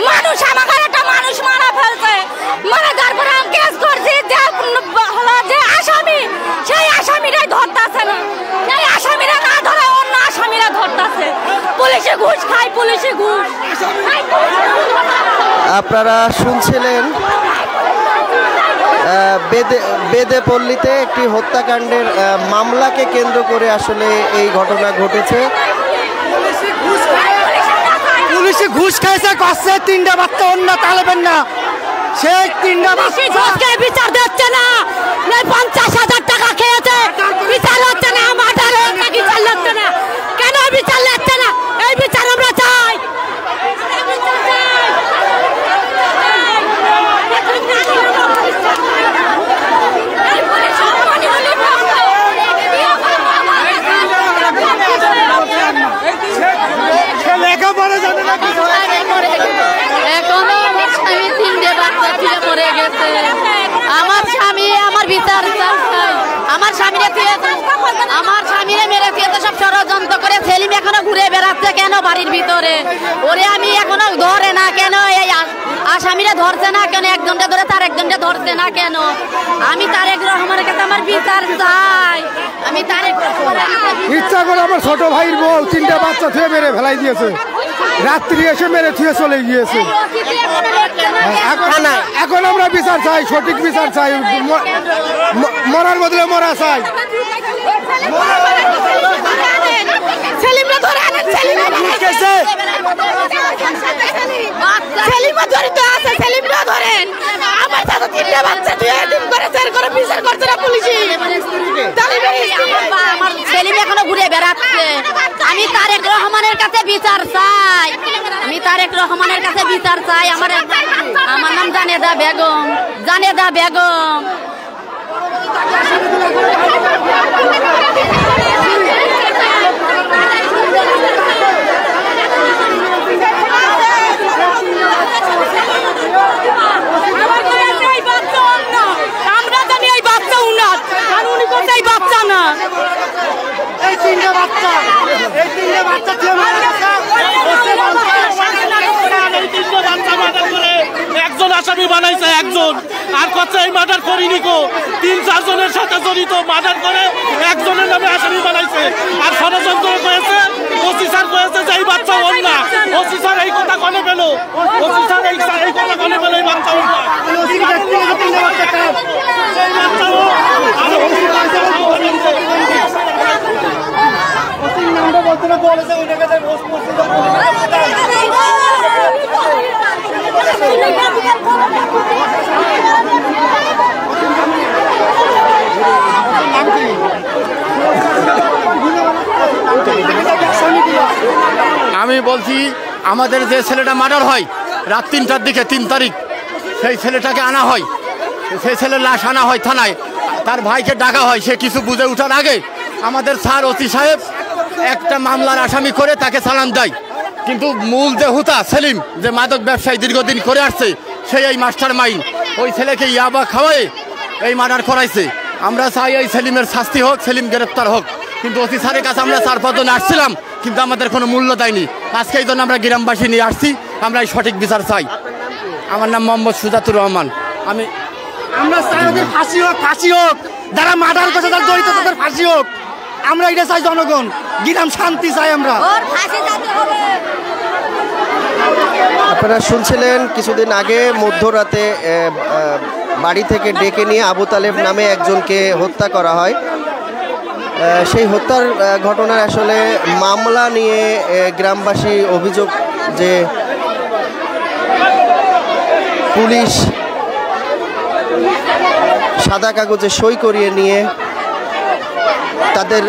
মানুষ আমাকে একটা মানুষ মারা ফেলছে, মারা তারপরে আমি কেস করছি যে আসামি, সেই আসামিরাই ধরতেছে না, সেই আসামিরা না ধরে অন্য আসামিরা ধরতেছে। পুলিশে ঘুষ খায়, পুলিশে ঘুষ। আপনারা শুনছিলেন বেদেপল্লীতে একটি হত্যাকাণ্ডের মামলাকে কেন্দ্র করে আসলে এই ঘটনা ঘটেছে। পুলিশে ঘুষ খাইছে, কষ্টে 3টা বাচ্চা অন্য তালেবেন না, সেই 3টা বাচ্চা বিচার দিচ্ছে না, 50,000 টাকা খেয়েছে, বিচার হচ্ছে না, মার্ডার হচ্ছে, বিচার হচ্ছে না। কেন বিচার হচ্ছে না? এই বিচার আমরা চাই। লেখাপড়া জানে না, এখনো আমার স্বামী 3টে বাচ্চা দিয়ে মরে গেছে। আমার স্বামী আমার বিচার চাই। আমার স্বামীরে মেরে দিয়েছে, সব ষড়যন্ত্র করে সেলিম এখনো ঘুরে বেড়াচ্ছে কেন বাড়ির ভিতরে? ওরে আমি এখনো ধরে না কেন? এই আসামিরা ধরছে না কেন? একজনটা ধরে তার একজনটা ধরছে না কেন? আমি তারেক রহমানের কাছে আমার বিচার চাই। আমি তারেক ইচ্ছা করে আমার ছোট ভাইয়ের বউ 3টা বাচ্চা থুয়ে মেরে ফেলাই দিয়েছে, রাত্রি এসে মেরে থুয়ে চলে গিয়েছে। এখন আমরা বিচার চাই, সঠিক বিচার চাই, মরার বদলে মরা চাই। সেলিম এখনো ঘুরে বেড়াচ্ছে। আমি তারেক রহমানের কাছে বিচার চাই। আমি তারেক রহমানের কাছে বিচার চাই। আমার নাম জানেদা বেগম। জানেদা বেগম। আমরা জানি এই বাচ্চা উনার, আর উনি কোথায় এই বাচ্চা না। এই 3টা বাচ্চা একজন আসামি বানাইছে, একজন আর কত এই মার্ডার করিনি কো 3-4 জনের সাথে জড়িত, মার্ডার করে একজনের নামে আসামি বানাইছে। আর ষড়যন্ত্র করেছে, ওসি স্যার করেছে যে এই বাচ্চা ওর না। ওসি স্যার এই কথা কনে পেল, ওসি স্যার এই কথা কনে পেল, এই বাচ্চা ওর না। আমি বলছি আমাদের যে ছেলেটা মার্ডার হয় রাত 3টার দিকে, 3 তারিখ, সেই ছেলেটাকে আনা হয়, সেই ছেলের লাশ আনা হয় থানায়, তার ভাইকে ডাকা হয়। সে কিছু বুঝে ওঠার আগে আমাদের স্যার ওসি সাহেব একটা মামলার আসামি করে তাকে চালান দেয়। কিন্তু মূল যে হুতা সেলিম, যে মাদক ব্যবসায়ী দীর্ঘদিন করে আসছে, সেই এই মাস্টার মাইন্ড ওই ছেলেকে ইয়াবা খাওয়ায় এই মার্ডার করাইছে। আমরা চাই এই সেলিমের শাস্তি হোক, সেলিম গ্রেপ্তার হোক। কিন্তু ওসি স্যারের কাছে আমরা 4-5 জন আসছিলাম, কিন্তু আমাদের কোনো মূল্য দেয়নি। আজকে এই জন্য আমরা গ্রামবাসী নিয়ে আসছি, আমরা এই সঠিক বিচার চাই। আমার নাম মোহাম্মদ সুজাতুর রহমান। আমরা চাই ওদের ফাঁসি হোক, ফাঁসি হোক, যারা মার্ডার করছে তার জড়িত তাদের ফাঁসি হোক। আমরা এটা চাই, জনগণ গ্রাম শান্তি চাই আমরা। আপনারা শুনছিলেন কিছুদিন আগে মধ্যরাতে বাড়ি থেকে ডেকে নিয়ে আবু তালেব নামে একজনকে হত্যা করা হয়। সেই হত্যার ঘটনার আসলে মামলা নিয়ে গ্রামবাসী অভিযোগ যে পুলিশ সাদা কাগজে সই করিয়ে নিয়ে তাদের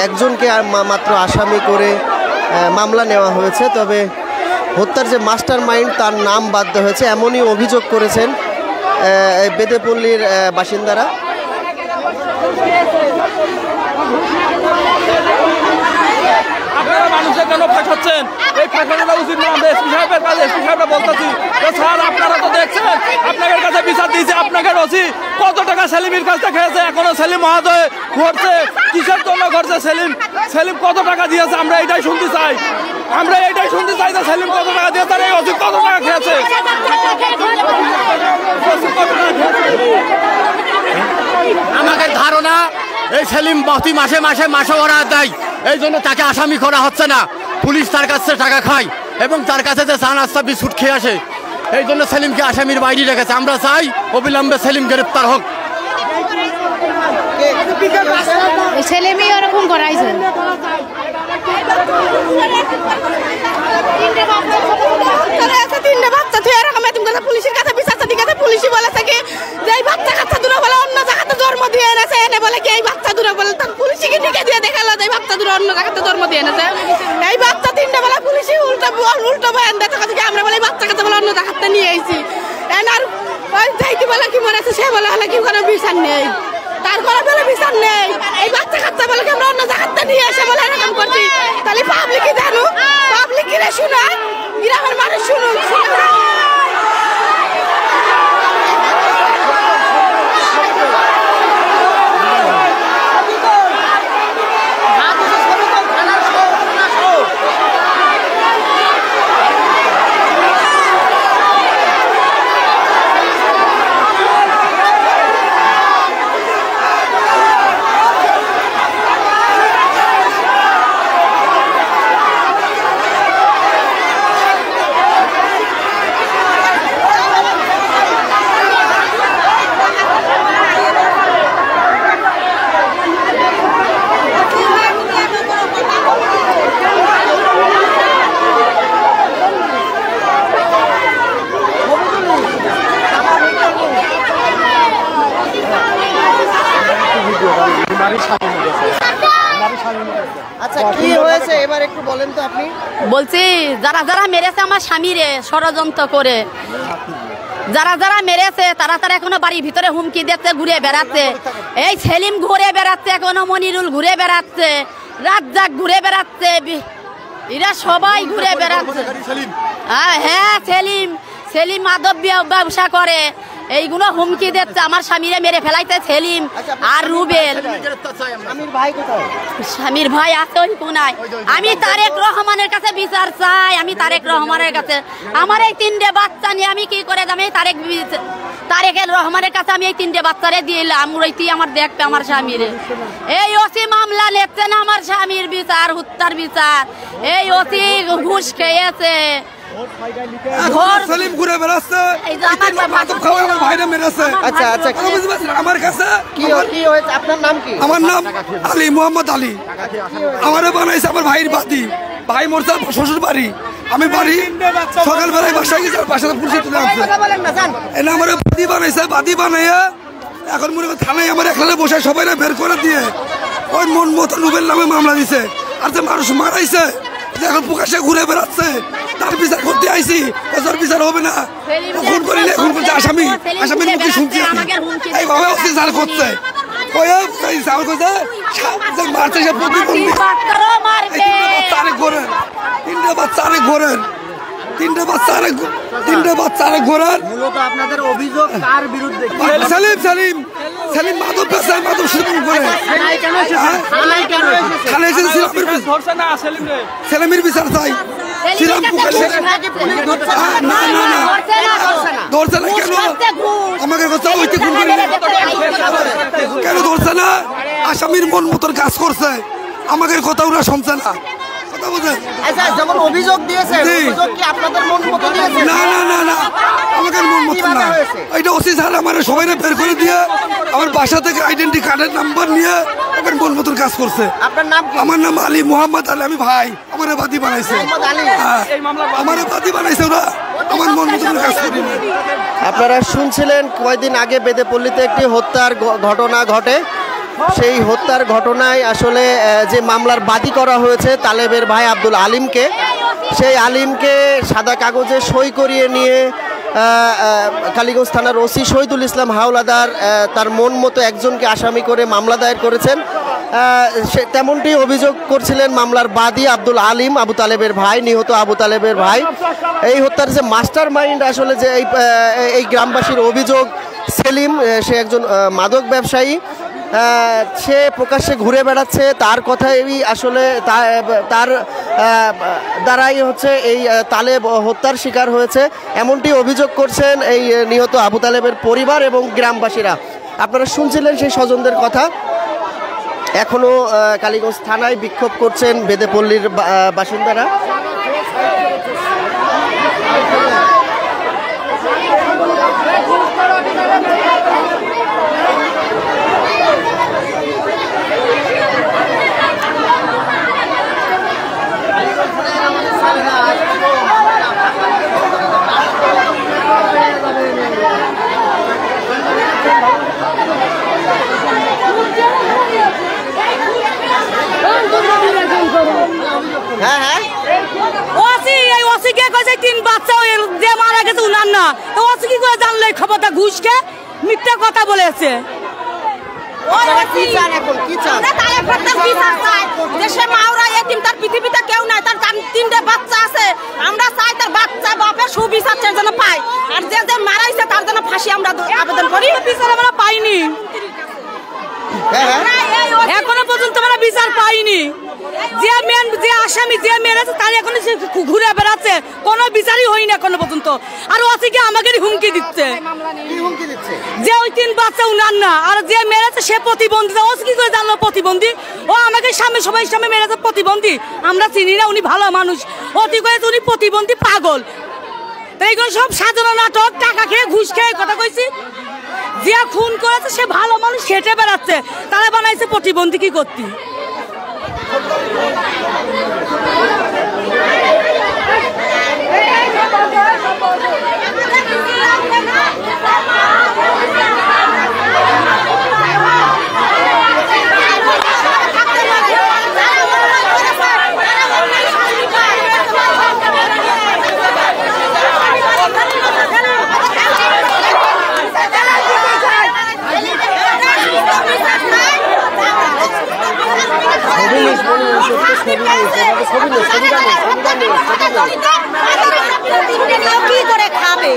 একজনকে মাত্র আসামি করে মামলা নেওয়া হয়েছে। তবে হত্যার যে মাস্টার মাইন্ড তার নাম বাদ দেওয়া হয়েছে, এমনই অভিযোগ করেছেন বেদেপল্লীর বাসিন্দারা। আপনারা মানুষের কেন ফাঁসাচ্ছেন? এই ফাঁসানোটা উচিত না। আমরা এসপি সাহেবের কাছে, এসপি সাহেবরা বলতেছি, স্যার আপনারা তো দেখছেন ওসি কত টাকা সেলিমের কাছ থেকে খেয়েছে, এখনো সেলিম মহোদয় ঘুরছে, কিসের জন্য ঘুরছে সেলিম কত টাকা দিয়েছে, আমরা এটাই শুনতে চাই। আমরা এটাই শুনতে চাই যে সেলিম কত টাকা দিয়েছে, এই ওসি কত টাকা খেয়েছে। আমাদের ধারণা এই সেলিম প্রতি মাসে মাসে মাসোয়ারা দেয়, এই জন্য তাকে আসামি করা হচ্ছে না। পুলিশ তার কাছে টাকা খায় এবং তার কাছে যে চা নাস্তা বিস্কুট খেয়ে আসে, এই জন্য সেলিমকে আসামির বাইরে রেখেছে। আমরা চাই অবিলম্বে সেলিম গ্রেপ্তার হোক। সেলিমই ওরকম করাইছে। তিনটে বাচ্চা তুই এরকম এরকম কথা পুলিশের কাছে বিচার দিকে পুলিশই বলেছে কি যে এই বাচ্চা কাচ্চা দুটো বলে অন্য জায়গাতে জন্ম দিয়ে এনেছে, এনে বলে কি এই বাচ্চা দুটো বলে তার পুলিশকে টিকে দিয়ে দেখালো যে এই বাচ্চা দুটো অন্য জায়গাতে জন্ম দিয়ে এনেছে। এই বাচ্চা তিনটে বেলা পুলিশই উল্টো বয়ান দেয়, তখন থেকে আমরা বলে এই বাচ্চা কাচ্চা বলে অন্য জায়গাতে নিয়ে আইছি। আর ওই যাইতে বলে কি মরেছে সে বলে হলে কি কোনো বিচার নেই, তার কোনো বলে বিচার নেই। এই বাচ্চা কাচ্চা বলে কি আমরা অন্য জায়গাতে নিয়ে এসে বলে এরকম করছি, তাহলে পাবলিকই জানুক, পাবলিকরা শুনাক, গ্রামের মানুষ শুনুক। আচ্ছা কি হয়েছে এবার একটু বলেন তো আপনি। বলছি যারা যারা মেরেছে আমার স্বামীরে ষড়যন্ত্র করে, যারা যারা মেরেছে তারা তারা এখনো বাড়ির ভিতরে হুমকি দিচ্ছে, ঘুরে বেড়াচ্ছে। এই সেলিম ঘুরে বেড়াচ্ছে, এখনো মনিরুল ঘুরে বেড়াচ্ছে, রাজ্জাক ঘুরে বেড়াচ্ছে, এরা সবাই ঘুরে বেড়াচ্ছে। হ্যাঁ সেলিম মাদক ব্যবসা করে, এইগুলো হুমকি দিচ্ছে আমার স্বামীরে মেরে ফেলাইতে সেলিম আর রুবেল। স্বামীর ভাই আছে ওই কোনায়। আমি তারেক রহমানের কাছে বিচার চাই, আমি তারেক রহমানের কাছে। আমার এই তিনটে বাচ্চা নিয়ে আমি কি করে আমি তারেকের রহমানের কাছে আমি এই তিনটে বাচ্চারে দিলাম, ওইটি আমার দেখবে আমার স্বামীরে। এই ওসি মামলা নিচ্ছে না আমার স্বামীর বিচার, হত্যার বিচার। এই ওসি ঘুষ খেয়েছে, সেলিম ঘুরে বেড়াচ্ছে, ভাইরা মেরেছে। আচ্ছা আচ্ছা আমার কাছে কি হয়েছে? আপনার নাম কি? আমার নাম আলী, মোহাম্মদ আলী। আমারে বানাইছে আমার ভাইয়ের বাদি, ভাই মোরসা শ্বশুর বাড়ি। আমি বাড়ি সকালবেলায় বাসায় গেছি, বাসাতে পুলিশ এনে আমার বাদি বানাইছে। বাদি বানাইয়া এখন মনে করি থানায় আমার একলা বসে সবাই বের করে দিয়ে ওই মন মতো রুবেল নামে মামলা দিছে। আর যে মানুষ মারাইছে এখন প্রকাশে ঘুরে বেড়াচ্ছে, তার বিচার করতে আইসি, ওর বিচার হবে না। খুন করিলে খুন করছে আসামির মুখে শুনছি এইভাবে অত্যাচার করছে। মারছে সে প্রতিবন্ধী, তিনটে বাচ্চা আরেক ঘোরার। আপনাদের অভিযোগ কার বিরুদ্ধে? সেলিম মাদক ব্যবসায় মাদক সেবন করে। সেলিমের বিচার চাই। ধরছে না কেন? আমাকে কেন ধরছে না? আসামির মন মতন কাজ করছে, আমাদের কথা ওরা শুনছে না। যখন অভিযোগ দিয়েছে না আমাদের মন মতন না। এটা ওসি স্যার আমার সবাই বের করে দিয়ে আমার বাসা থেকে আইডেন্টি কার্ডের নাম্বার নিয়ে আমার মন মতন কাজ করছে। আপনার নাম কি? আমার নাম আলী, মোহাম্মদ আলী। আমি ভাই, আমার বাদী বানাইছে, আমার বাদী বানাইছে ওরা, আমার মন মতন কাজ করি। আপনারা শুনছিলেন কয়েকদিন আগে বেদেপল্লীতে একটি হত্যার ঘটনা ঘটে। সেই হত্যার ঘটনায় আসলে যে মামলার বাদী করা হয়েছে তালেবের ভাই আব্দুল আলিমকে, সেই আলিমকে সাদা কাগজে সই করিয়ে নিয়ে কালীগঞ্জ থানার ওসি শহীদুল ইসলাম হাওলাদার তার মন মতো একজনকে আসামি করে মামলা দায়ের করেছেন। তেমনটি অভিযোগ করছিলেন মামলার বাদী আব্দুল আলিম, আবু তালেবের ভাই, নিহত আবু তালেবের ভাই। এই হত্যার যে মাস্টার মাইন্ড আসলে যে এই গ্রামবাসীর অভিযোগ সেলিম, সে একজন মাদক ব্যবসায়ী। সে প্রকাশ্যে ঘুরে বেড়াচ্ছে, তার কথাই আসলে তার দ্বারাই হচ্ছে এই তালেব হত্যার শিকার হয়েছে, এমনটি অভিযোগ করছেন এই নিহত আবু তালেবের পরিবার এবং গ্রামবাসীরা। আপনারা শুনছিলেন সেই স্বজনদের কথা। এখনও কালীগঞ্জ থানায় বিক্ষোভ করছেন বেদেপল্লীর বাসিন্দারা। হ্যাঁ হ্যাঁ, ওসি এই ওসি কে কইছে 3 বাচ্চা যে মারা গেছে উনার না, তো ওসি কি করে জানলো এই খবরটা? ঘুষকে মিথ্যা কথা বলেছে। দেশে মাওরা এতিম, তার পৃথিবীতে কেউ নাই, তার 3টে বাচ্চা আছে। আমরা চাই তার বাচ্চা বাপের সুবিচার যেন পায়, আর যে যে মারাইছে তার জন্য ফাঁসি আমরা আবেদন করি। বিচার আমরা পাইনি, এখনো পর্যন্ত আমরা বিচার পাইনি। যে মেন যে আসামি যে মেরেছে তার এখন ঘুরে বেড়াচ্ছে, কোনো বিচারই হয়নি এখনো পর্যন্ত। আর ওসিকে আমাদেরই হুমকি দিচ্ছে যে ওই 3 বাচ্চা উনার না, আর যে মেরেছে সে প্রতিবন্ধী। ওসি কি করে জানলো প্রতিবন্ধী? ও আমাকে সামনে সবাই সামনে মেরেছে প্রতিবন্ধী। আমরা চিনি না, উনি ভালো মানুষ। অতি করে উনি প্রতিবন্ধী, পাগল। তো এইগুলো সব সাজানো নাটক, টাকা খেয়ে ঘুষ খেয়ে কথা কইছি। যে খুন করেছে সে ভালো মানুষ, খেটে বেড়াচ্ছে, তারা বানাইছে প্রতিবন্ধী। কি করতি? কি করে খাবে?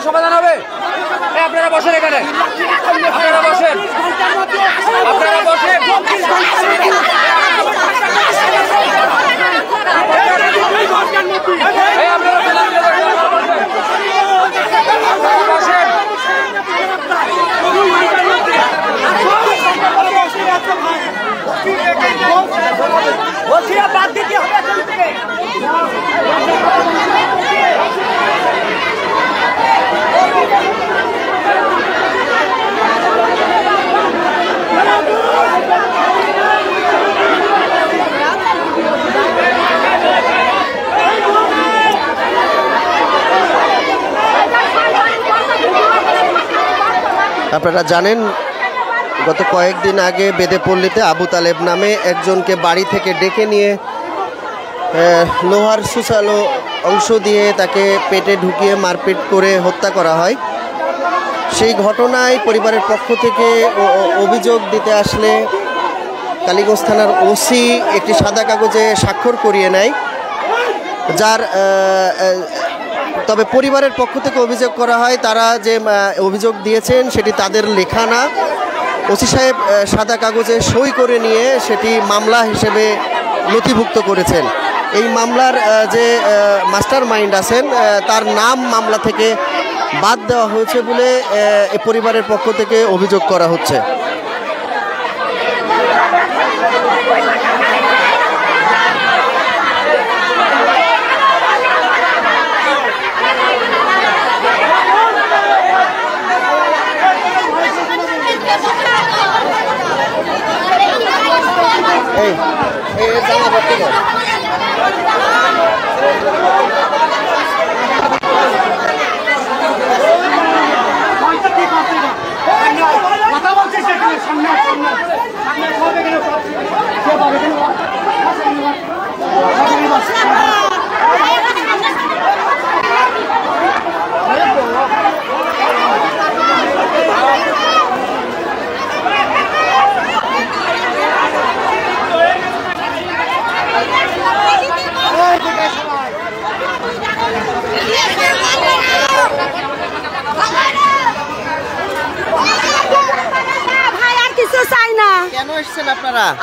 সমাধান হবে। আপনারা বসেন, এখানে আপনারা বসেন, আপনারা বসেন। বাদ দিতে হবে। আপনারা জানেন গত কয়েকদিন আগে বেদেপল্লীতে আবু তালেব নামে একজনকে বাড়ি থেকে ডেকে নিয়ে লোহার সুসালো অংশ দিয়ে তাকে পেটে ঢুকিয়ে মারপিট করে হত্যা করা হয়। সেই ঘটনায় পরিবারের পক্ষ থেকে অভিযোগ দিতে আসলে কালীগঞ্জ থানার ওসি একটি সাদা কাগজে স্বাক্ষর করিয়ে নেয়, যার তবে পরিবারের পক্ষ থেকে অভিযোগ করা হয় তারা যে অভিযোগ দিয়েছেন সেটি তাদের লেখা না। ওসি সাহেব সাদা কাগজে সই করে নিয়ে সেটি মামলা হিসেবে নথিভুক্ত করেছেন। এই মামলার যে মাস্টার মাইন্ড আছেন তার নাম মামলা থেকে বাদ দেওয়া হয়েছে বলে এই পরিবারের পক্ষ থেকে অভিযোগ করা হচ্ছে।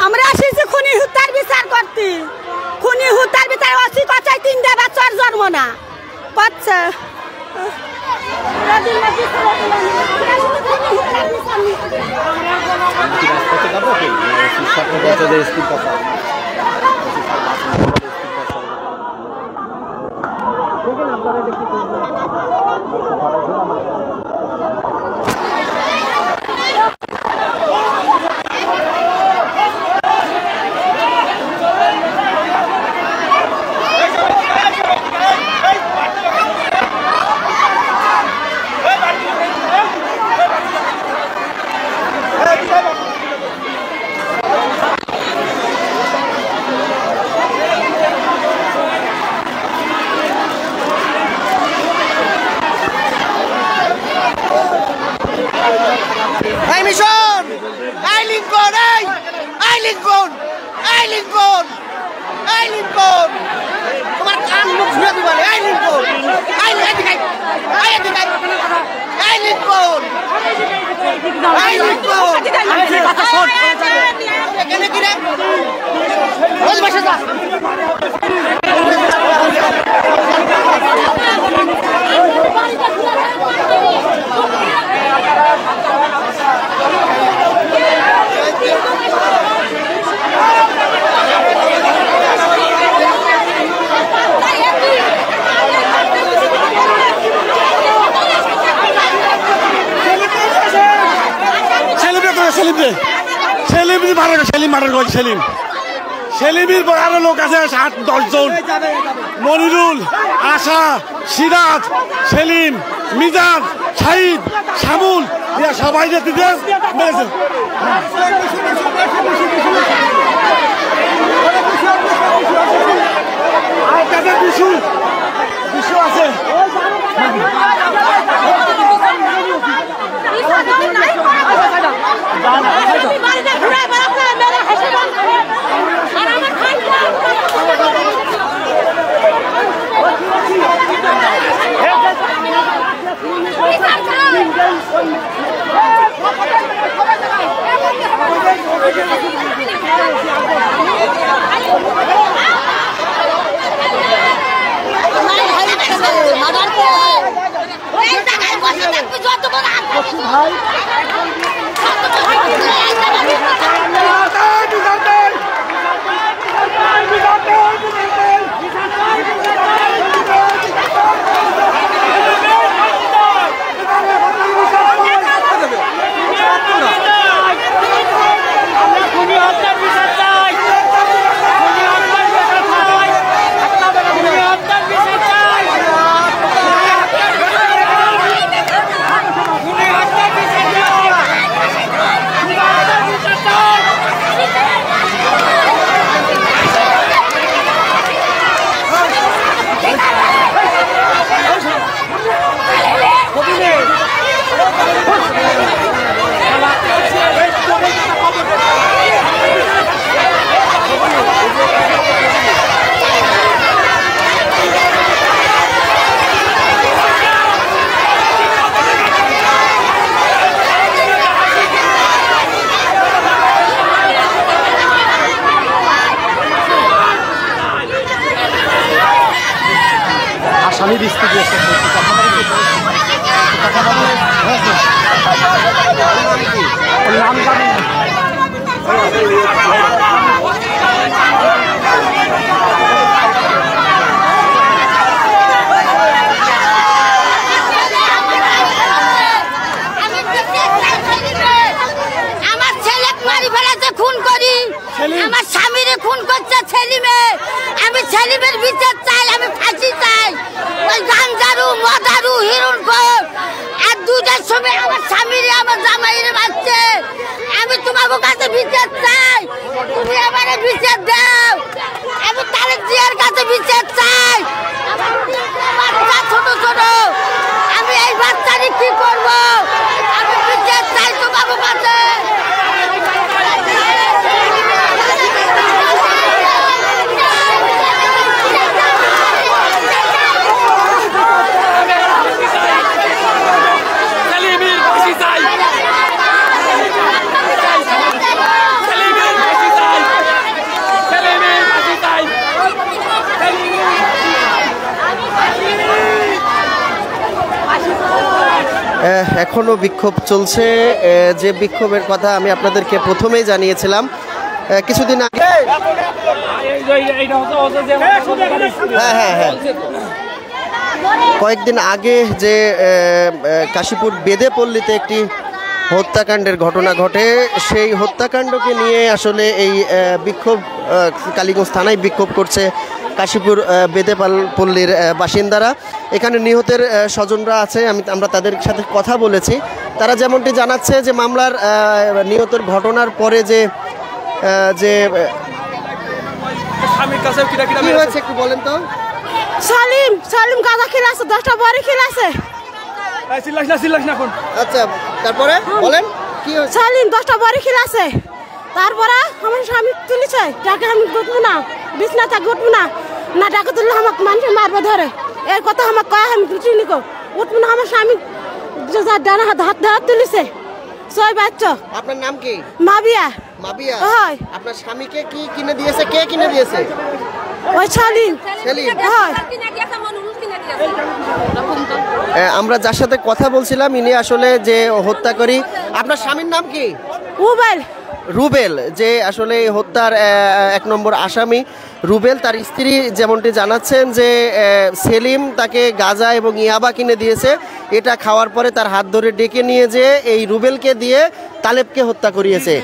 আমরা এসেছি খুনি হত্যার বিচার করতে। খুনি হত্যার বিচার অসি কচাই 3 বছর জন্ম না বাচ্চা সেলিমের আরো লোক আছে 7-10 জন। মনিরুল, আশা, সিরাজ, সেলিম, মিজান, শাহিদ, শামুল সবাই মেরেছে। বিশু আছে স্বামীর স্ত্রী এসে নাম জানি না। আমার স্বামীরে খুন করছে সেলিমে, আমি সেলিমের বিচার চাই, আমি ফাঁসি চাই। ওই গাঞ্জারু মদারু হিরুন কর আর দুটার সময় আমার স্বামীরে আমার জামাইরে মারছে। আমি তোমার কাছে বিচার চাই, তুমি আমার বিচার দাও। আমি তারেক জিয়ার কাছে বিচার চাই। আমার তিনটা বাচ্চা ছোট ছোট, আমি এই বাচ্চারে কি করব? আমি বিচার চাই তোমার কাছে। এখনো বিক্ষোভ চলছে, যে বিক্ষোভের কথা আমি আপনাদেরকে প্রথমেই জানিয়েছিলাম কিছুদিন আগে। হ্যাঁ, কয়েকদিন আগে যে কাশীপুর বেদেপল্লীতে একটি হত্যাকাণ্ডের ঘটনা ঘটে, সেই হত্যাকাণ্ডকে নিয়ে আসলে এই বিক্ষোভ কালীগঞ্জ থানায় বিক্ষোভ করছে কাশীপুর বেদেপল্লীর বাসিন্দারা। এখানে নিহতের স্বজনরা আছে, আমরা তাদের সাথে কথা বলেছি। তারা যেমনটি জানাচ্ছে যে মামলার নিহতের ঘটনার পরে যে কি হয়েছে একটু বলেন তো। সালিম গাঁজা খিলাছে, 10টা বড়ি খিলাছে। আচ্ছা, তারপরে বলেন কি হয়েছে? সালিম 10টা বড়ি খিলাছে, তারপরে আমার স্বামী তুলিছে, ডাকে আমি গুটবো না, বিছনাতে গুটবো না, না ডাকে তুললে আমাকে মানুষ মারবে ধরে। এর কথা আমাকে কয়, আমি গুটিনি কো উঠবো না। আমার স্বামী ডানা হাত হাত তুলিছে। 6 বাচ্চা। আপনার নাম কি? মাবিয়া। মাবিয়া, হয়। আপনার স্বামীকে কি কিনে দিয়েছে? কে কিনে দিয়েছে? ওই সালিম। হয়। আমরা যার সাথে কথা বলছিলাম ইনি আসলে যে হত্যাকারী। আপনার স্বামীর নাম কি? রুবেল, যে আসলে হত্যার 1 নম্বর আসামি রুবেল। তার স্ত্রী যেমনটি জানাচ্ছেন যে সেলিম তাকে গাঁজা এবং ইয়াবা কিনে দিয়েছে। এটা খাওয়ার পরে তার হাত ধরে ডেকে নিয়ে যে এই রুবেলকে দিয়ে তালেবকে হত্যা করিয়েছে।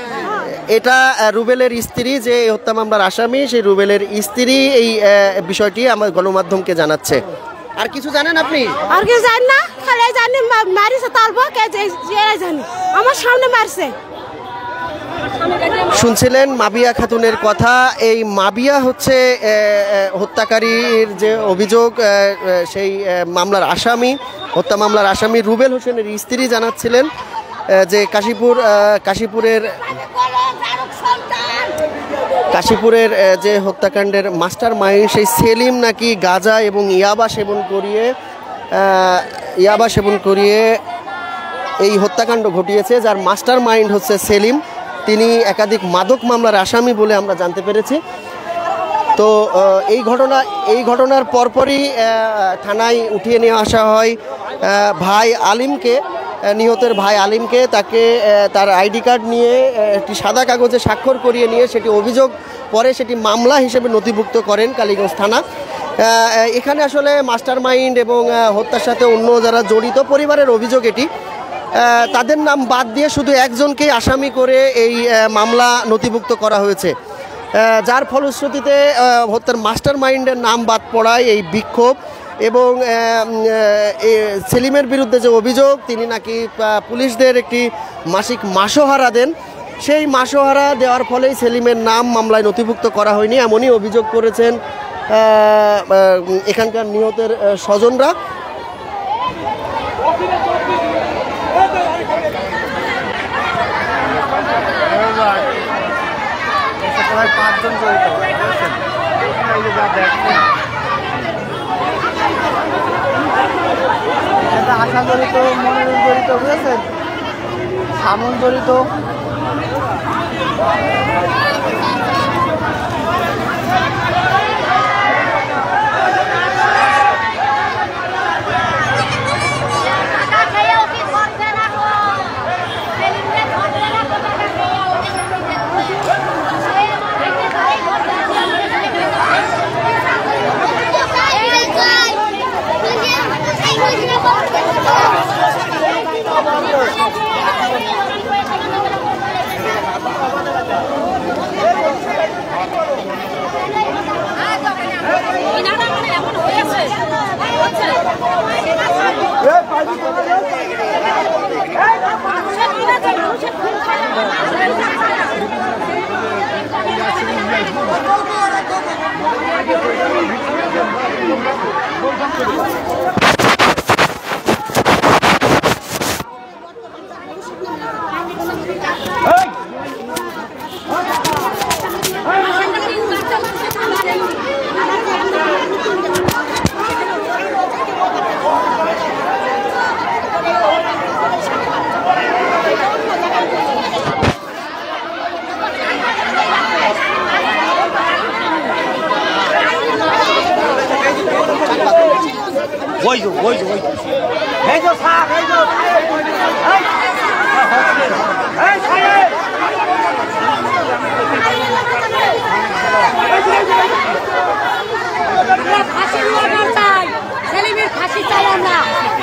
এটা রুবেলের স্ত্রী, যে হত্যা মামলার আসামি, সেই রুবেলের স্ত্রী এই বিষয়টি আমার গণমাধ্যমকে জানাচ্ছে। আর কিছু জানেন আপনি? আর কিছু জানি না, খালি জানি মারিছে তালবো কে জানি, আমার সামনে মারছে। শুনছিলেন মাবিয়া খাতুনের কথা। এই মাবিয়া হচ্ছে হত্যাকারীর যে অভিযোগ, সেই মামলার আসামি, হত্যা মামলার আসামি রুবেল হোসেনের স্ত্রী জানাচ্ছিলেন যে কাশীপুরের যে হত্যাকাণ্ডের মাস্টার মাইন্ড সেই সেলিম নাকি গাঁজা এবং ইয়াবা সেবন করিয়ে এই হত্যাকাণ্ড ঘটিয়েছে। যার মাস্টার মাইন্ড হচ্ছে সেলিম, তিনি একাধিক মাদক মামলার আসামি বলে আমরা জানতে পেরেছি। তো এই ঘটনার পরপরই থানায় উঠিয়ে নিয়ে আসা হয় ভাই আলিমকে, নিহতের ভাই আলিমকে। তাকে তার আইডি কার্ড নিয়ে একটি সাদা কাগজে স্বাক্ষর করিয়ে নিয়ে সেটি অভিযোগ পরে সেটি মামলা হিসেবে নথিভুক্ত করেন কালীগঞ্জ থানা। এখানে আসলে মাস্টার মাইন্ড এবং হত্যার সাথে অন্য যারা জড়িত পরিবারের অভিযোগ এটি, তাদের নাম বাদ দিয়ে শুধু একজনকেই আসামি করে এই মামলা নথিভুক্ত করা হয়েছে। যার ফলশ্রুতিতে হত্যার মাস্টার মাইন্ডের নাম বাদ পড়ায় এই বিক্ষোভ। এবং সেলিমের বিরুদ্ধে যে অভিযোগ, তিনি নাকি পুলিশদের একটি মাসিক মাসোহারা দেন, সেই মাসোহারা দেওয়ার ফলেই সেলিমের নাম মামলায় নথিভুক্ত করা হয়নি, এমনই অভিযোগ করেছেন এখানকার নিহতের স্বজনরা। আশা জড়িত, মনোরঞ্জন জড়িত, বুঝেছেন, সামন জড়িত।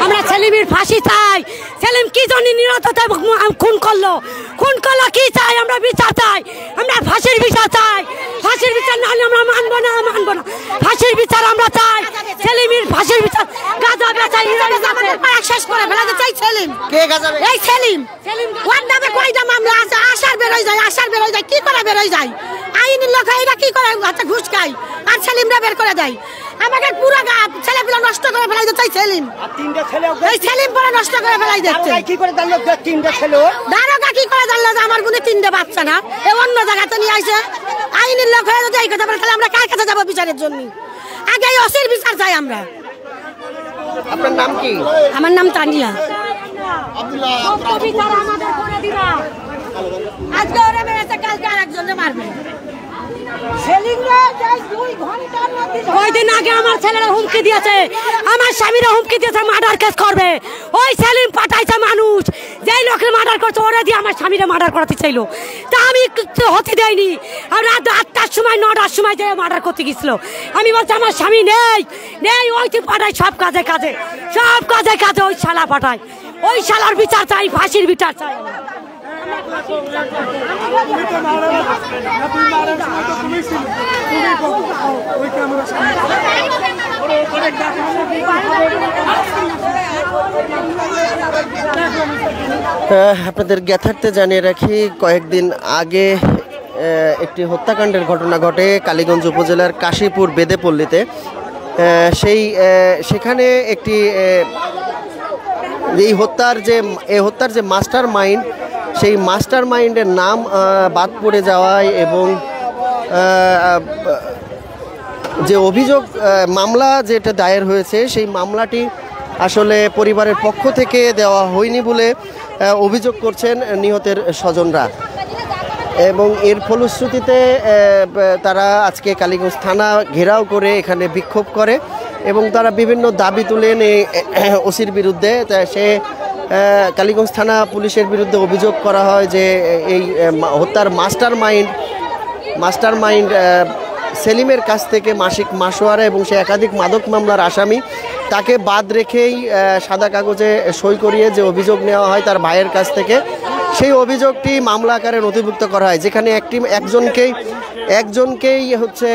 আমরা সেলিমের ফাঁসি চাই। সেলিম কি জন্য নিরততায় খুন করলো কি চাই? আমরা বিচার চাই, আমরা ফাঁসির বিচার চাই। ফাঁসির বিচার না হলে আমরা মানবো না। ফাঁসির বিচার আমরা চাই। সেলিমের ফাঁসির বিচার। গাঁজা বেচা শেষ করে ফেলাতে চাই সেলিম। এই সেলিম ওর নামে কয়টা মামলা আছে? আসার বেরোয় যায় কি করে বেরোয় যায়? আইনের লোক এরা কি করে ঘুষ খায় আর সেলিমরা বের করে দেয়। আমাকে পুরো ছেলেগুলো নষ্ট করে ফেলাইতে চাই সেলিম। এই সেলিম পরে নষ্ট করে ফেলাই দিচ্ছে। দারোগা কি করে জানলো যে আমার গুনে 3টে বাচ্চা না? এ অন্য জায়গাতে নিয়ে আসে। আইনের লোক হয়ে যদি এই কথা বলে তাহলে আমরা কার কাছে যাবো বিচারের জন্য? আগে এই অসির বিচার চাই আমরা। আপনার নাম কি? আমার নাম তানিয়া। আজকে ওরা মেরেছে, কালকে আর একজনে মারবে। কয়দিন আগে আমার ছেলেরা হুমকি দিয়েছে, আমার স্বামীরা হুমকি দিয়েছে মার্ডার কেস করবে। ওই সেলিম পাঠাইছে মানুষ, যেই লোকের মার্ডার করছে ওরা দিয়ে আমার স্বামীরা মার্ডার করাতে চাইলো। তা আমি হতে দেয়নি। আর রাত 8টার সময় 9টার সময় যে মার্ডার করতে গেছিল, আমি বলছি আমার স্বামী নেই। ওই তুই পাঠাই সব কাজে ওই শালা পাঠায়। ওই শালার বিচার চাই, ফাঁসির বিচার চাই। আপনাদের জ্ঞাতার্থে জানিয়ে রাখি, কয়েকদিন আগে একটি হত্যাকাণ্ডের ঘটনা ঘটে কালীগঞ্জ উপজেলার কাশীপুর বেদেপল্লীতে। সেখানে একটি এই হত্যার যে মাস্টার মাইন্ড, সেই মাস্টার মাইন্ডের নাম বাদ পড়ে যাওয়ায় এবং যে অভিযোগ মামলা যেটা দায়ের হয়েছে সেই মামলাটি আসলে পরিবারের পক্ষ থেকে দেওয়া হয়নি বলে অভিযোগ করছেন নিহতের স্বজনরা। এবং এর ফলশ্রুতিতে তারা আজকে কালীগঞ্জ থানা ঘেরাও করে এখানে বিক্ষোভ করে এবং তারা বিভিন্ন দাবি তুলেন ওসির বিরুদ্ধে। সে কালীগঞ্জ থানা পুলিশের বিরুদ্ধে অভিযোগ করা হয় যে এই হত্যার মাস্টার মাইন্ড সেলিমের কাছ থেকে মাসিক মাসোয়ারা এবং সে একাধিক মাদক মামলার আসামি, তাকে বাদ রেখেই সাদা কাগজে সই করিয়ে যে অভিযোগ নেওয়া হয় তার ভাইয়ের কাছ থেকে, সেই অভিযোগটি মামলা আকারে নথিভুক্ত করা হয়, যেখানে একজনকেই হচ্ছে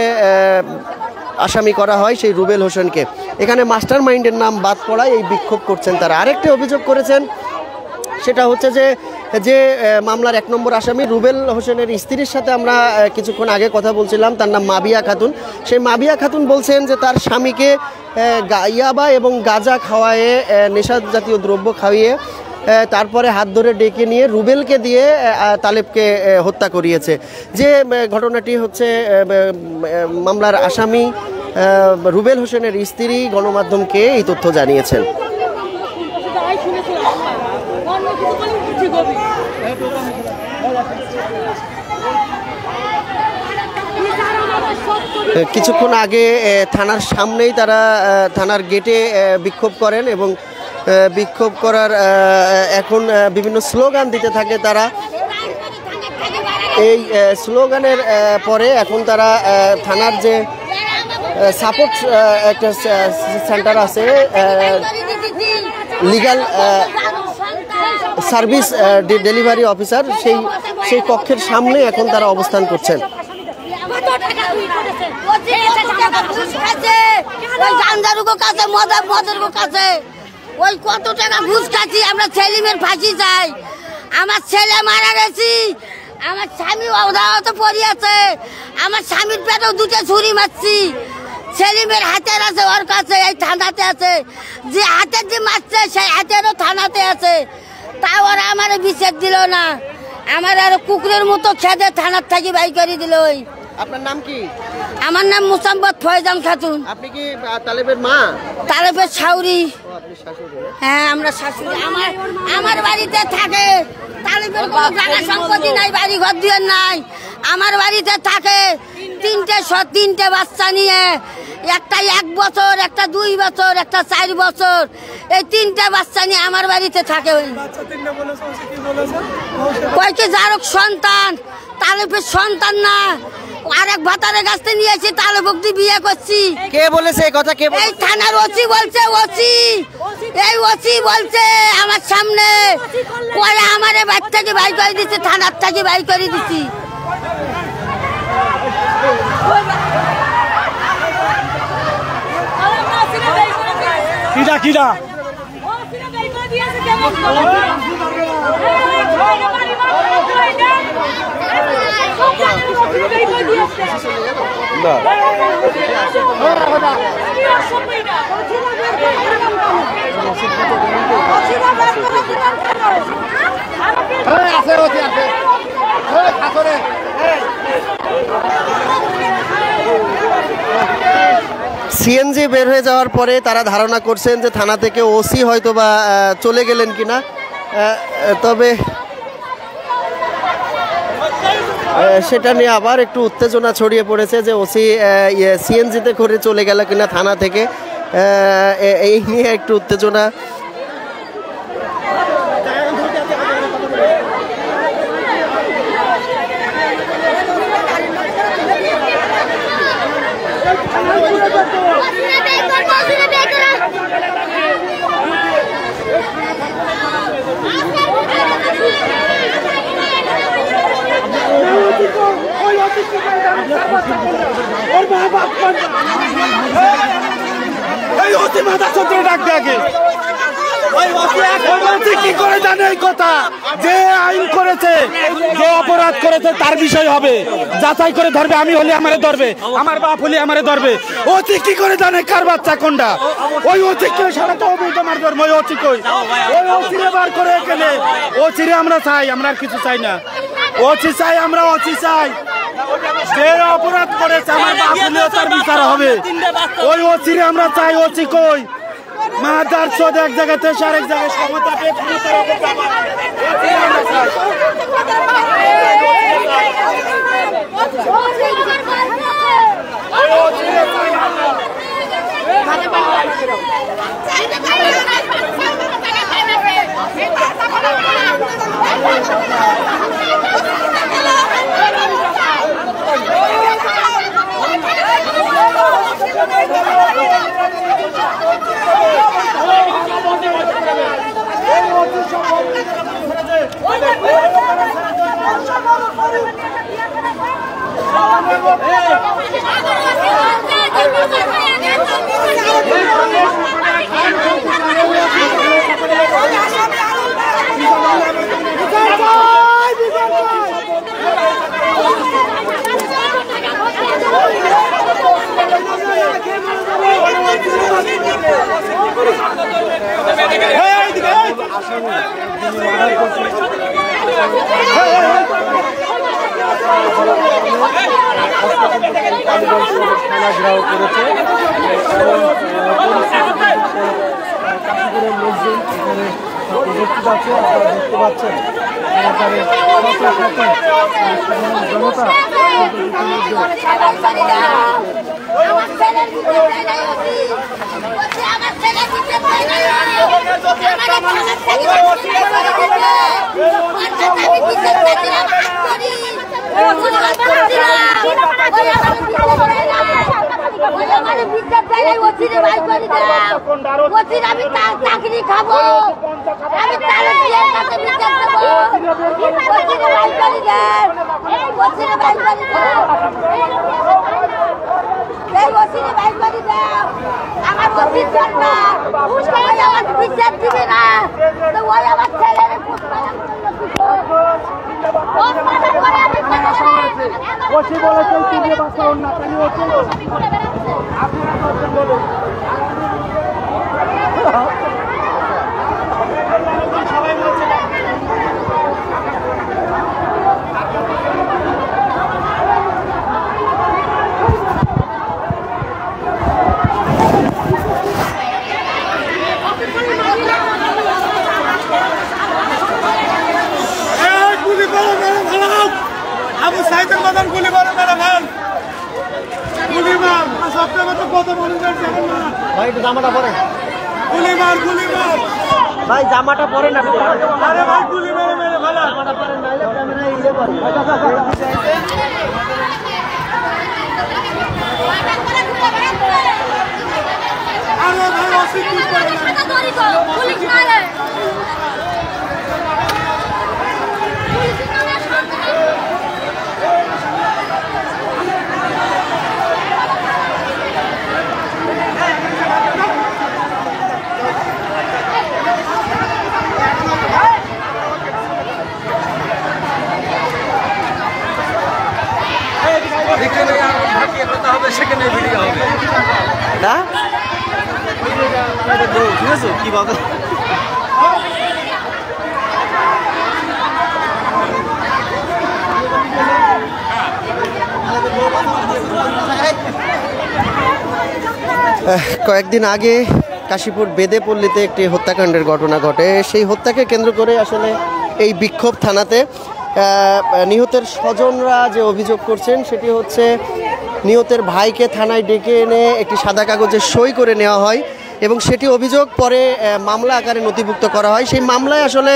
আসামি করা হয়, সেই রুবেল হোসেনকে। এখানে মাস্টার মাইন্ডের নাম বাদ পড়ায় এই বিক্ষোভ করছেন তারা। আরেকটি অভিযোগ করেছেন, সেটা হচ্ছে যে মামলার 1 নম্বর আসামি রুবেল হোসেনের স্ত্রীর সাথে আমরা কিছুক্ষণ আগে কথা বলছিলাম, তার নাম মাবিয়া খাতুন। সেই মাবিয়া খাতুন বলছেন যে তার স্বামীকে ইয়াবা এবং গাঁজা খাওয়ায়ে, নেশা জাতীয় দ্রব্য খাইয়ে তারপরে হাত ধরে ডেকে নিয়ে রুবেলকে দিয়ে তালেবকে হত্যা করিয়েছে। যে ঘটনাটি হচ্ছে মামলার আসামি রুবেল হোসেনের স্ত্রী গণমাধ্যমকে এই তথ্য জানিয়েছেন। কিছুক্ষণ আগে থানার সামনেই তারা থানার গেটে বিক্ষোভ করেন এবং বিক্ষোভ করার এখন বিভিন্ন স্লোগান দিতে থাকে তারা। এই স্লোগানের পরে এখন তারা থানার যে সাপোর্ট একটা সেন্টার আছে, লিগ্যাল সার্ভিস ডেলিভারি অফিসার, সেই কক্ষের সামনে এখন তারা অবস্থান করছেন। ওই কত টাকা ঘুষ খাচ্ছি আমরা, সেলিমের ফাঁসি চাই। আমার ছেলে মারা গেছি, আমার স্বামী অবদাহত পড়িয়াছে, আমার স্বামীর পেটেও 2টা ছুরি মারছি। সেলিমের হাতের আছে, ওর কাছে এই থানাতে আছে, যে হাতের যে মারছে সেই হাতেরও থানাতে আছে। তা ওরা আমার বিচার দিল না, আমার আরো কুকুরের মতো খেদে থানার থাকি বাই করে দিল। আপনার নাম কি? আমার নাম মুসাম্মদ ফয়জান খাতুন। আপনি কি তালেবের মা? তালেবের শাশুড়ি। আপনি শাশুড়ি? হ্যাঁ আমরা শাশুড়ি। আমার বাড়িতে থাকে। তালেবের কোনো জায়গা সম্পত্তি নাই, বাড়ি ঘর দিয়ে নাই। আমার বাড়িতে থাকে তিনটে বাচ্চা নিয়ে, একটা 1 বছর, একটা 2 বছর, একটা 4 বছর, এই 3টে বাচ্চা নিয়ে আমার বাড়িতে থাকে। কয়েকটি যারক সন্তান, তালেবের সন্তান না, আরেক ভাতারের কাছ থেকে নিয়েছি, তালেবুকটি বিয়ে করছি। কে বলেছে এই কথা? কে? এই থানার ওসি বলছে। এই ওসি বলছে আমার সামনে, পরে আমার বাড়ি থেকে বাই করে দিচ্ছে, থানার থেকে বাই করে দিচ্ছি। কিরা সিএনজি বের হয়ে যাওয়ার পরে তারা ধারণা করছেন যে থানা থেকে ওসি হয়তো বা চলে গেলেন কিনা, তবে সেটা নিয়ে আবার একটু উত্তেজনা ছড়িয়ে পড়েছে যে ওসি সিএনজিতে করে চলে গেল কিনা থানা থেকে, এই নিয়ে একটু উত্তেজনা। কি করে জানে এই কথা? যে আইন করেছে, যে অপরাধ করেছে তার বিষয় হবে, যাচাই করে ধরবে। আমি হলে আমারে ধরবে, আমার বাপ হলে আমারে ধরবে। ওসি কি করে জানে কার বাচ্চা কোনটা? ওই ওসি কেউ সারা তো আমার ধর্ম। ওই ওসি কই? ওই ওসিরে বার করে এখানে। ওসিরে আমরা চাই, আমরা আর কিছু চাই না। ওসি চাই, আমরা ওসি চাই। যে অপরাধ করেছে আমার বাপ হলেও তার বিচার হবে। ওই ওসিরে আমরা চাই। ওসি কই? মাদার চোদ এক জায়গা থেকে আরেক জায়গায় ক্ষমতা পেয়ে ক্ষমতার আমি চাকরি খাবো, আমি তাহলে বিয়ের কাছে বিচার দেবো। আমার বিচার দিবে না, ওই আমার ছেলের ভাই একটু জামাটা পরেন, গুলি মার ভাই জামাটা পরেন আপনি। আরে ভাই গুলি মেরে ফেলা জামাটা পরেন, নাইলে ক্যামেরা ইয়ে করে। আরে ভাই অস্বীকার করে পুলিশ মারে সেখানে ভিডিও হবে না ঠিক আছে কি বাবা কয়েকদিন আগে কাশীপুর বেদেপল্লীতে একটি হত্যাকাণ্ডের ঘটনা ঘটে। সেই হত্যাকে কেন্দ্র করে আসলে এই বিক্ষোভ থানাতে নিহতের স্বজনরা যে অভিযোগ করছেন সেটি হচ্ছে নিহতের ভাইকে থানায় ডেকে এনে একটি সাদা কাগজে সই করে নেওয়া হয় এবং সেটি অভিযোগ পরে মামলা আকারে নথিভুক্ত করা হয়। সেই মামলায় আসলে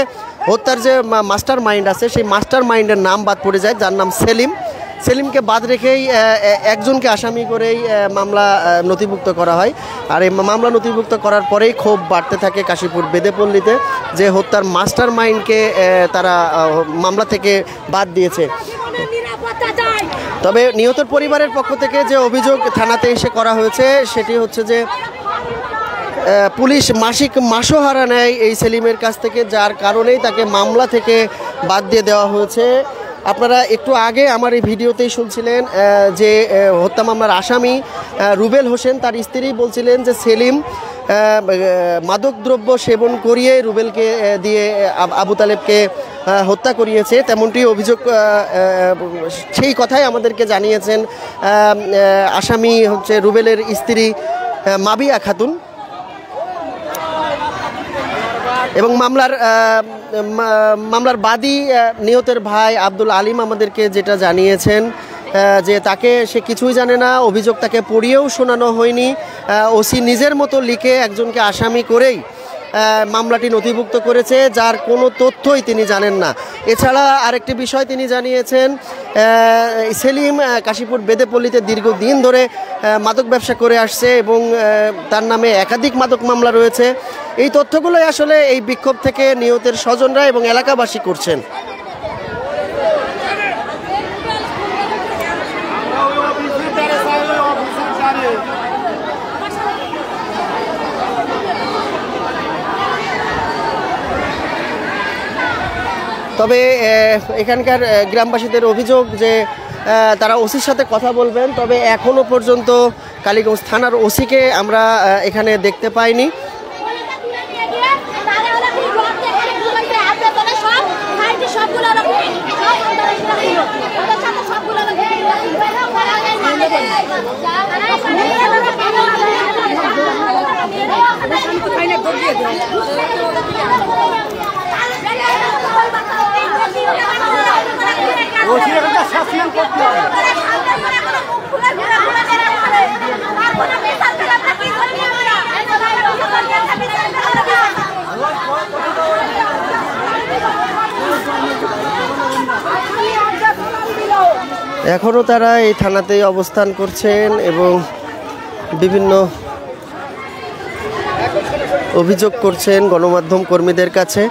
হত্যার যে মাস্টার মাইন্ড আছে সেই মাস্টার মাইন্ডের নাম বাদ পড়ে যায়, যার নাম সেলিম। সেলিমকে বাদ রেখেই একজনকে আসামি করেই মামলা নথিভুক্ত করা হয়। আর এই মামলা নথিভুক্ত করার পরেই ক্ষোভ বাড়তে থাকে কাশীপুর বেদেপল্লীতে, যে হত্যার মাস্টার মাইন্ডকে তারা মামলা থেকে বাদ দিয়েছে। তবে নিহতের পরিবারের পক্ষ থেকে যে অভিযোগ থানাতে এসে করা হয়েছে সেটি হচ্ছে যে পুলিশ মাসিক মাসোহারা নেয় এই সেলিমের কাছ থেকে, যার কারণেই তাকে মামলা থেকে বাদ দিয়ে দেওয়া হয়েছে। আপনারা একটু আগে আমার এই ভিডিওতেই শুনছিলেন যে হত্যা মামলার আসামি রুবেল হোসেন তার স্ত্রী বলছিলেন যে সেলিম মাদকদ্রব্য সেবন করিয়ে রুবেলকে দিয়ে আবু তালেবকে হত্যা করিয়েছে, তেমনটি অভিযোগ। সেই কথাই আমাদেরকে জানিয়েছেন আসামি হচ্ছে রুবেলের স্ত্রী মাবিয়া খাতুন। এবং মামলার বাদী নিহতের ভাই আব্দুল আলিম আমাদেরকে যেটা জানিয়েছেন যে তাকে সে কিছুই জানে না, অভিযোগ তাকে পড়িয়েও শোনানো হয়নি, ওসি নিজের মতো লিখে একজনকে আসামি করেই মামলাটি নথিভুক্ত করেছে, যার কোনো তথ্যই তিনি জানেন না। এছাড়া আরেকটি বিষয় তিনি জানিয়েছেন, সেলিম কাশীপুর বেদেপল্লীতে দীর্ঘদিন ধরে মাদক ব্যবসা করে আসছে এবং তার নামে একাধিক মাদক মামলা রয়েছে। এই তথ্যগুলোই আসলে এই বিক্ষোভ থেকে নিহতের স্বজনরা এবং এলাকাবাসী করছেন। তবে এখানকার গ্রামবাসীদের অভিযোগ যে তারা ওসির সাথে কথা বলবেন, তবে এখনও পর্যন্ত কালীগঞ্জ থানার ওসিকে আমরা এখানে দেখতে পাইনি। এখনও তারা এই থানাতেই অবস্থান করছেন এবং বিভিন্ন অভিযোগ করছেন গণমাধ্যম কর্মীদের কাছে।